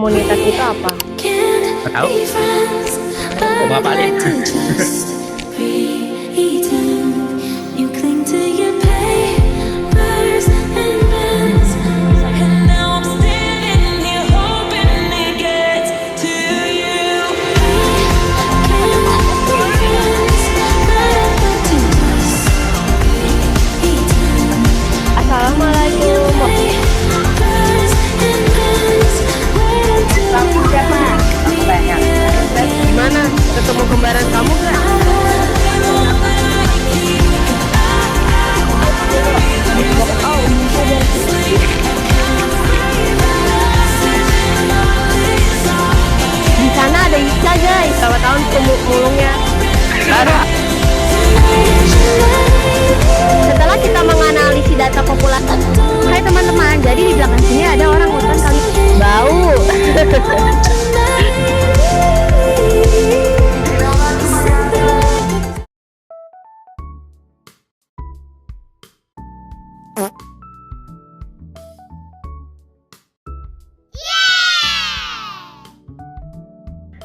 Komunitas itu apa? Nggak tahu. Mau ngapalin? Assalamualaikum. Gimana? Ketemu kembaran kamu gak? Di sana ada Ica guys. Berapa tahun mulungnya? Setelah kita menganalisis data populasi, hai teman-teman, jadi di belakang sini ada orang hutan kali bau.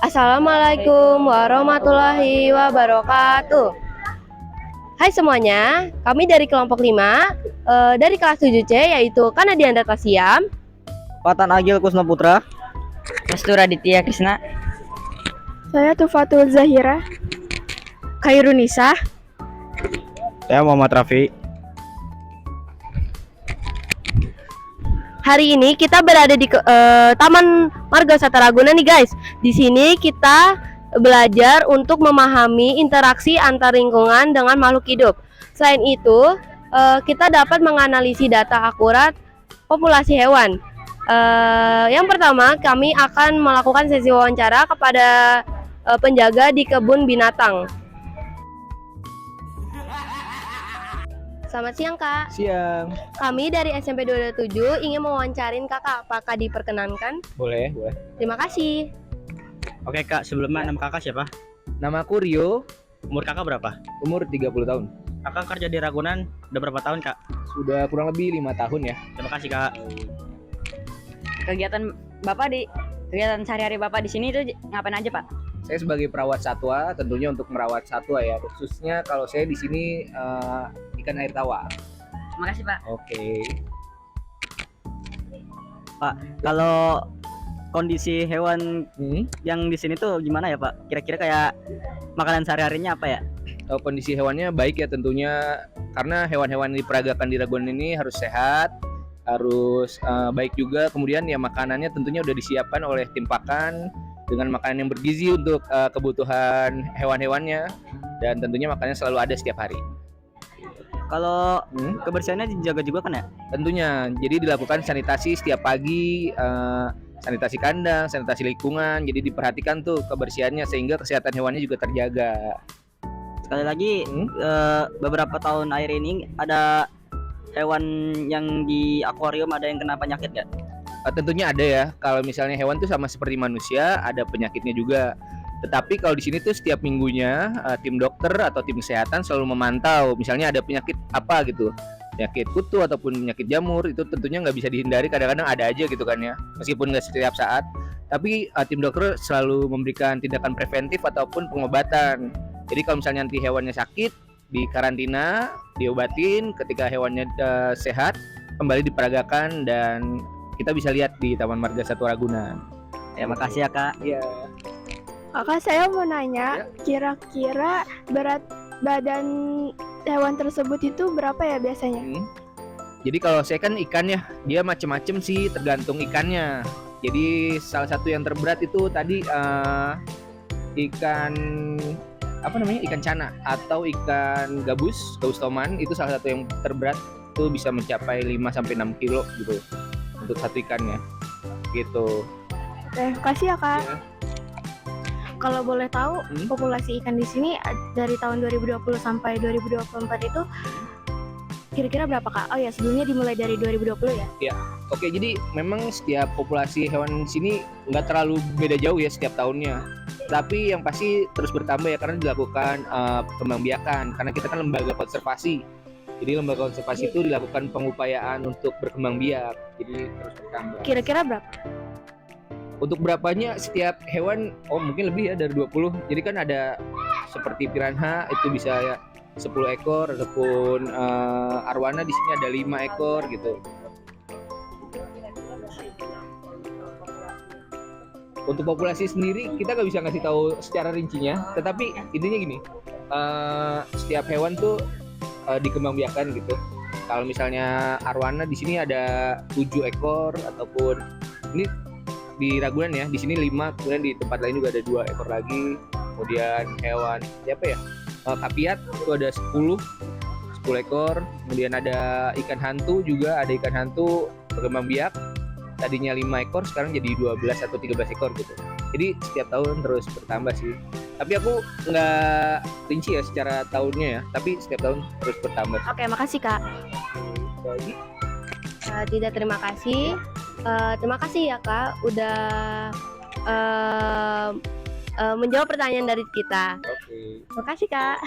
Assalamualaikum warahmatullahi wabarakatuh. Hai semuanya, kami dari kelompok 5 dari kelas 7C yaitu Kanadian Data Siam, Patan Agil Kusno Putra, Restu Raditya Krisna, saya Tufatul Zahira, Khairunisa. Saya Muhammad Rafi. Hari ini kita berada di Taman Marga Satwa Ragunan nih guys. Di sini kita belajar untuk memahami interaksi antar lingkungan dengan makhluk hidup. Selain itu, kita dapat menganalisis data akurat populasi hewan. Yang pertama, kami akan melakukan sesi wawancara kepada penjaga di kebun binatang. Selamat siang Kak. siang. Kami dari SMP 227 ingin mewawancarin Kakak. Apakah diperkenankan? Boleh. Terima kasih. Oke Kak, sebelumnya nama kakak siapa? Namaku Rio, Umur kakak berapa? umur 30 tahun. Kakak kerja di Ragunan udah berapa tahun Kak? Sudah kurang lebih 5 tahun ya. Terima kasih Kak. Kegiatan sehari-hari Bapak di sini itu ngapain aja, Pak? Saya sebagai perawat satwa, tentunya untuk merawat satwa ya. Khususnya kalau saya di sini ikan air tawar. Terima kasih, Pak. Oke. Kalau kondisi hewan yang di sini tuh gimana ya Pak? Kira-kira kayak makanan sehari-harinya apa ya? Kondisi hewannya baik ya tentunya, karena hewan-hewan yang diperagakan di Ragunan ini harus sehat, harus baik juga. Kemudian ya makanannya tentunya udah disiapkan oleh tim pakan dengan makanan yang bergizi untuk kebutuhan hewan-hewannya, dan tentunya makanannya selalu ada setiap hari. Kalau kebersihannya dijaga juga kan ya? Tentunya, jadi dilakukan sanitasi setiap pagi, sanitasi kandang, sanitasi lingkungan, jadi diperhatikan tuh kebersihannya sehingga kesehatan hewannya juga terjaga. Sekali lagi beberapa tahun akhir ini ada hewan yang di akuarium ada yang kena penyakit nggak? Tentunya ada ya, kalau misalnya hewan tuh sama seperti manusia, ada penyakitnya juga. Tetapi kalau di sini tuh setiap minggunya tim dokter atau tim kesehatan selalu memantau, misalnya ada penyakit apa gitu, penyakit kutu ataupun penyakit jamur, itu tentunya nggak bisa dihindari, kadang-kadang ada aja gitu kan ya, meskipun nggak setiap saat. Tapi tim dokter selalu memberikan tindakan preventif ataupun pengobatan. Jadi kalau misalnya nanti hewannya sakit, di karantina, diobatin, ketika hewannya sehat, kembali diperagakan, dan kita bisa lihat di Taman Marga Satwa Ragunan. Ya makasih ya Kak. Iya. Kakak, saya mau nanya, kira-kira berat badan hewan tersebut itu berapa ya biasanya? Jadi kalau saya kan ikan ya, dia macem-macem sih, tergantung ikannya. Jadi salah satu yang terberat itu tadi ikan apa namanya, ikan cana atau ikan gabus toman, itu salah satu yang terberat, itu bisa mencapai 5-6 kilo gitu untuk satu ikannya gitu. Kasih ya Kak. Ya. Kalau boleh tahu, populasi ikan di sini dari tahun 2020 sampai 2024 itu kira-kira berapa Kak? Oh ya, sebelumnya dimulai dari 2020 ya? Oke, jadi memang setiap populasi hewan di sini nggak terlalu beda jauh ya setiap tahunnya. Tapi yang pasti terus bertambah ya, karena dilakukan pengembangbiakan, karena kita kan lembaga konservasi. Jadi lembaga konservasi itu dilakukan pengupayaan untuk berkembang biak, jadi terus bertambah. Kira-kira berapa? Untuk berapanya setiap hewan, oh mungkin lebih ya dari 20. Jadi kan ada seperti piranha itu bisa ya 10 ekor, ataupun arwana di sini ada 5 ekor gitu. Untuk populasi sendiri kita nggak bisa ngasih tahu secara rincinya, tetapi intinya gini, setiap hewan tuh dikembangbiakan gitu. Kalau misalnya arwana di sini ada 7 ekor, ataupun ini di Ragunan ya, di sini 5, kemudian di tempat lain juga ada 2 ekor lagi. Kemudian hewan siapa ya, kapiat itu ada 10 ekor. Kemudian ada ikan hantu juga, ada ikan hantu berkembang biak, tadinya 5 ekor sekarang jadi 12 atau 13 ekor gitu. Jadi setiap tahun terus bertambah sih, tapi aku nggak rinci ya secara tahunnya ya, tapi setiap tahun terus bertambah. Oke, makasih Kak. Lagi Tidak, terima kasih. Terima kasih ya Kak udah menjawab pertanyaan dari kita. oke. Terima kasih Kak.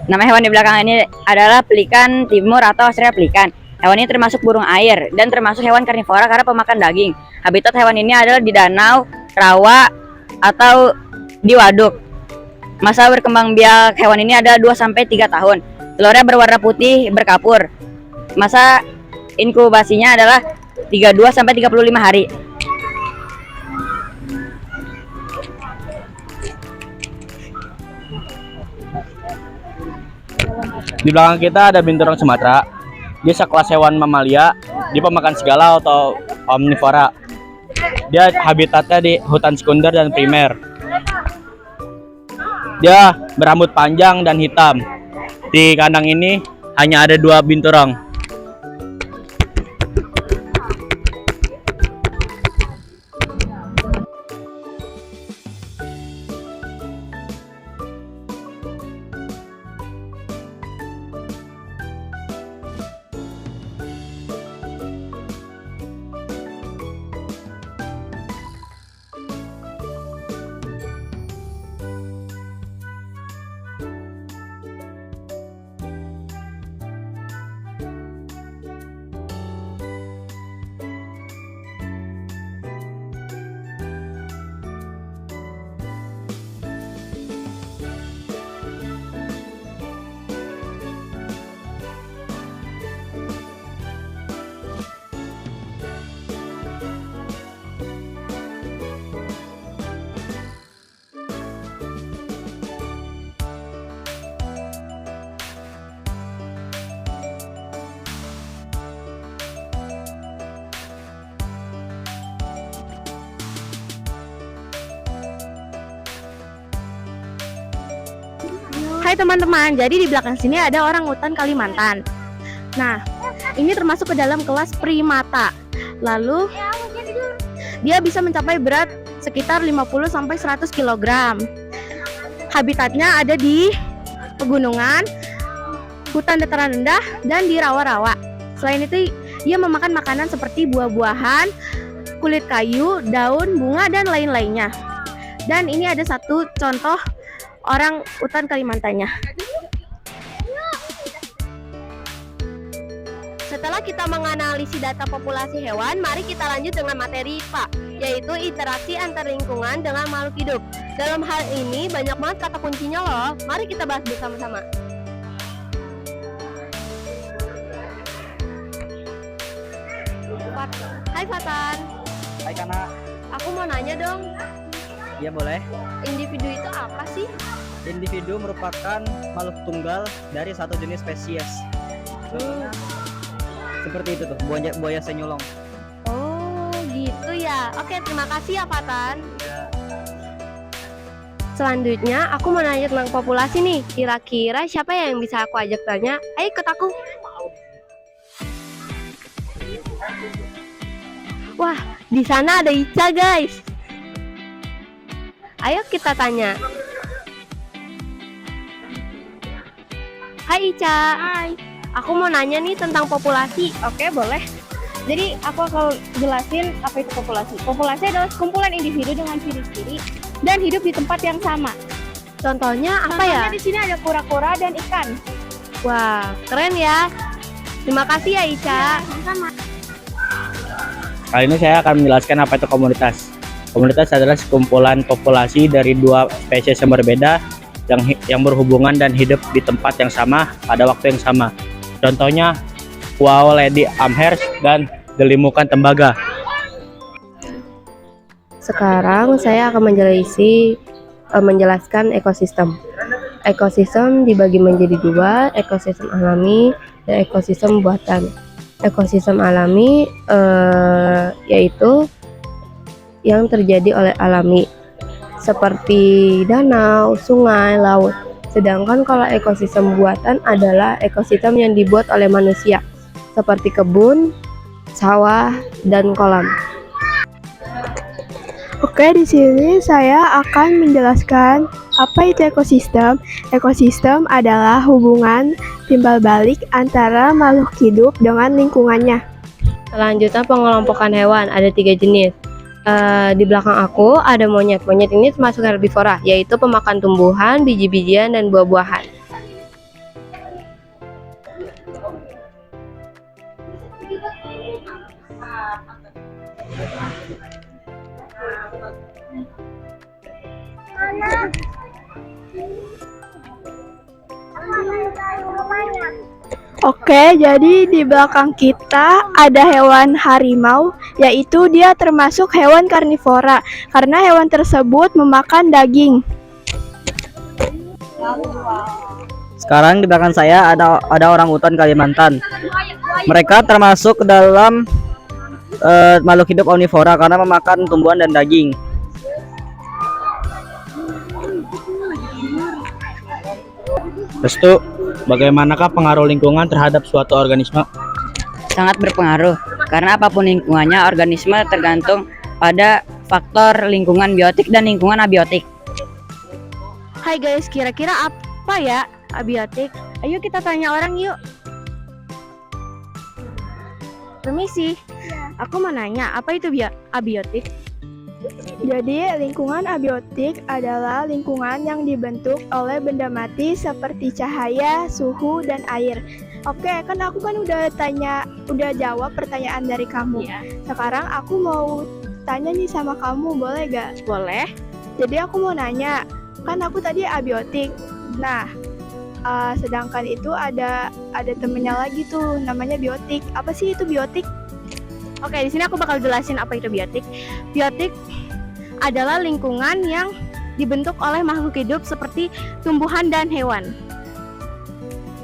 Nama hewan di belakang ini adalah pelikan timur atau Australia pelikan. Hewan ini termasuk burung air dan termasuk hewan karnivora karena pemakan daging. Habitat hewan ini adalah di danau, rawa, atau di waduk. Masa berkembang biak hewan ini ada 2-3 tahun. Telurnya berwarna putih berkapur. Masa inkubasinya adalah 32-35 hari. Di belakang kita ada binturong Sumatera. Dia sekelas hewan mamalia, dia pemakan segala atau omnivora. Dia habitatnya di hutan sekunder dan primer. Dia berambut panjang dan hitam. Di kandang ini hanya ada 2 binturong. Hai teman-teman, jadi di belakang sini ada orangutan Kalimantan. Nah, ini termasuk ke dalam kelas primata. Lalu dia bisa mencapai berat sekitar 50-100 kg. Habitatnya ada di pegunungan, hutan dataran rendah, dan di rawa-rawa. Selain itu, ia memakan makanan seperti buah-buahan, kulit kayu, daun, bunga, dan lain-lainnya. Dan ini ada satu contoh orang utan Kalimantannya. Setelah kita menganalisis data populasi hewan, mari kita lanjut dengan materi IPA, yaitu interaksi antar lingkungan dengan makhluk hidup. Dalam hal ini banyak banget kata kuncinya loh. Mari kita bahas bersama-sama. Hai Fatan. Hai Kana. Aku mau nanya dong, Iya boleh. individu itu apa sih? Individu merupakan makhluk tunggal dari satu jenis spesies. Contohnya seperti itu tuh, buaya senyulong. Oh gitu ya. Oke, terima kasih ya Fatan. Selanjutnya aku mau nanya tentang populasi nih. Kira-kira siapa yang bisa aku ajak tanya? Ayo ikut aku. Wah, di sana ada Ica guys. Ayo kita tanya. Hai Ica. Hai. Aku mau nanya nih tentang populasi. Oke, boleh. Jadi aku akan jelasin apa itu populasi. Populasi adalah sekumpulan individu dengan ciri-ciri dan hidup di tempat yang sama. Contohnya apa ya? Contohnya di sini ada kura-kura dan ikan. Wah, keren ya. Terima kasih ya Ica. Kali ini saya akan menjelaskan apa itu komunitas. Komunitas adalah sekumpulan populasi dari dua spesies yang berbeda yang berhubungan dan hidup di tempat yang sama pada waktu yang sama. Contohnya Wow Lady Amherst dan Gelimukan Tembaga. Sekarang saya akan menjelaskan ekosistem. Ekosistem dibagi menjadi dua, ekosistem alami dan ekosistem buatan. Ekosistem alami yaitu yang terjadi oleh alami seperti danau, sungai, laut. Sedangkan kalau ekosistem buatan adalah ekosistem yang dibuat oleh manusia seperti kebun, sawah, dan kolam. Oke, di sini saya akan menjelaskan apa itu ekosistem. Ekosistem adalah hubungan timbal balik antara makhluk hidup dengan lingkungannya. Selanjutnya pengelompokan hewan, ada 3 jenis. Di belakang aku ada monyet. Monyet ini termasuk herbivora, yaitu pemakan tumbuhan, biji-bijian, dan buah-buahan. Oke, jadi di belakang kita ada hewan harimau, yaitu dia termasuk hewan karnivora karena hewan tersebut memakan daging. Sekarang di belakang saya ada orang utan Kalimantan. Mereka termasuk dalam makhluk hidup omnivora karena memakan tumbuhan dan daging. Restu, bagaimanakah pengaruh lingkungan terhadap suatu organisme? Sangat berpengaruh karena apapun lingkungannya, organisme tergantung pada faktor lingkungan biotik dan lingkungan abiotik. Hai guys, kira-kira apa ya abiotik? Ayo kita tanya orang yuk. Permisi, aku mau nanya, apa itu abiotik? Jadi, lingkungan abiotik adalah lingkungan yang dibentuk oleh benda mati seperti cahaya, suhu, dan air. Oke, kan aku udah jawab pertanyaan dari kamu. Sekarang aku mau tanya nih sama kamu, boleh gak? Boleh. Jadi aku mau nanya, kan aku tadi abiotik. Nah, sedangkan itu ada temennya lagi tuh, namanya biotik. Apa sih itu biotik? Oke, di sini aku bakal jelasin apa itu biotik. Biotik adalah lingkungan yang dibentuk oleh makhluk hidup seperti tumbuhan dan hewan.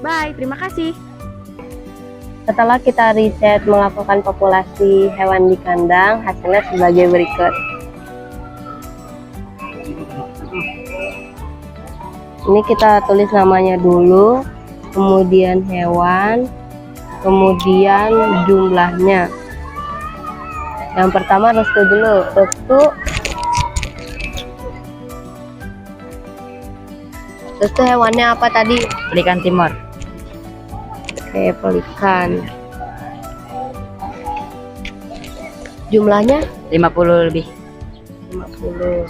Bye, terima kasih. Setelah kita riset melakukan populasi hewan di kandang, hasilnya sebagai berikut. Ini kita tulis namanya dulu, kemudian hewan, kemudian jumlahnya. Yang pertama Restu dulu. Restu hewannya apa tadi? Pelikan timur. Oke, pelikan. Jumlahnya 50 lebih. 50.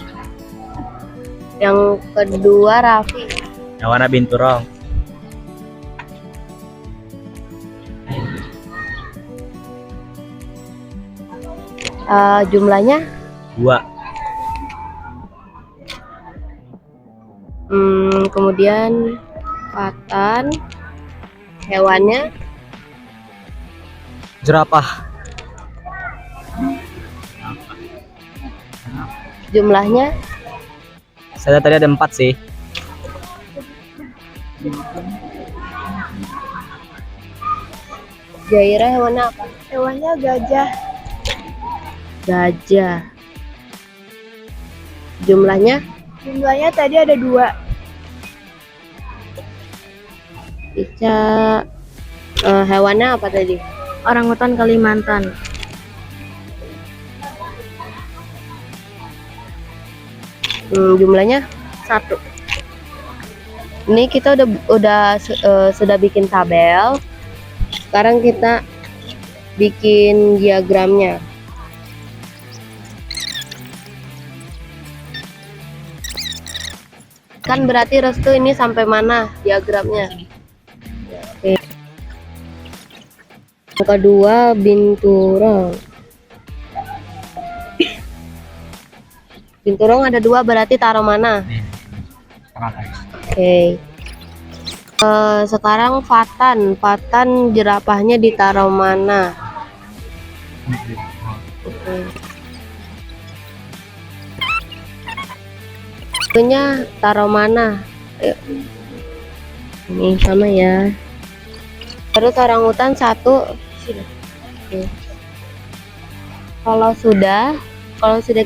Yang kedua Raffi. Hewan binturong. Jumlahnya 2. Kemudian Fatan. Hewannya Jerapah. jumlahnya Saya tadi ada 4 sih. Jaira hewannya apa? Hewannya gajah. Gajah. Jumlahnya Jumlahnya tadi ada 2. Ica. Hewannya apa tadi? Orangutan Kalimantan. Jumlahnya 1. Ini kita sudah bikin tabel. Sekarang kita bikin diagramnya. Kan berarti Restu ini sampai mana diagramnya? Oke. Yang kedua binturong. Binturong ada 2 berarti taruh mana? Oke. Sekarang fatan. Fatan jerapahnya ditaruh mana? Oke. Itunya taruh mana? Ayo. Ini sama ya. Terus orangutan 1. Oke. Kalau sudah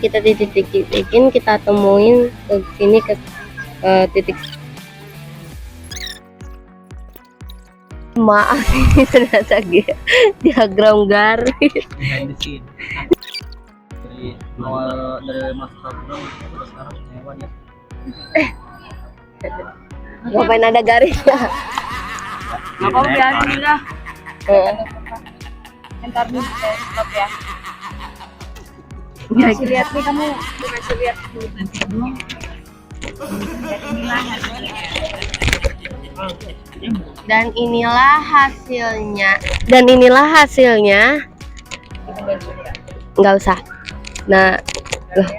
kita titik-titikin, kita temuin ke sini ke titik. Maaf, ini ternyata diagram garis. Dari awal dari masuk Ragunan sampai sekarang hewan ya. Ngapain ada garisnya? Apa biarin lah. Ntar dulu stop ya. Kasih lihat nih kamu, kasih lihat. Dan inilah hasilnya. Nggak usah. Nah, loh.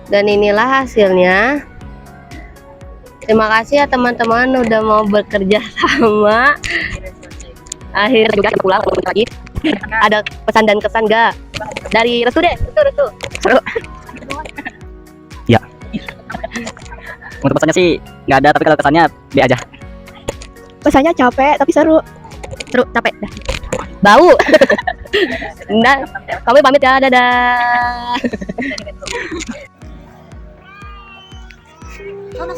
Dan inilah hasilnya. Terima kasih ya teman-teman udah mau bekerja sama. Akhirnya juga kita pulang lagi. Ada pesan dan kesan gak? Dari Restu deh, Restu. Seru. Ya. Untuk pesannya sih nggak ada, tapi kalau kesannya B aja. Pesannya capek tapi seru. Seru, capek. Dah. Bau. Nah, kami pamit ya, dadah. Sana.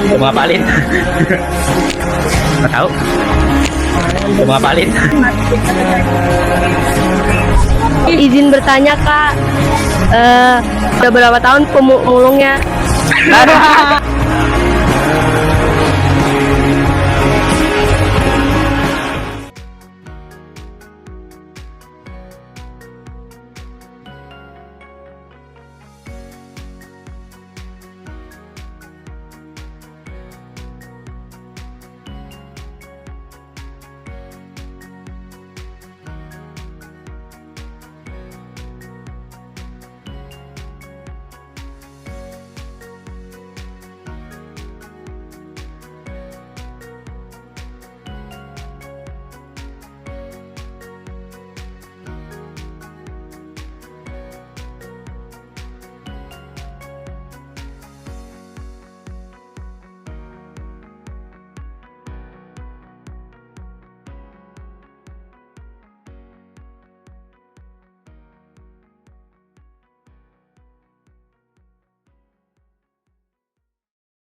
Mau ngapalin? Nggak tahu. Mau ngapalin? Izin bertanya Kak, udah berapa tahun pemulungnya? Baru.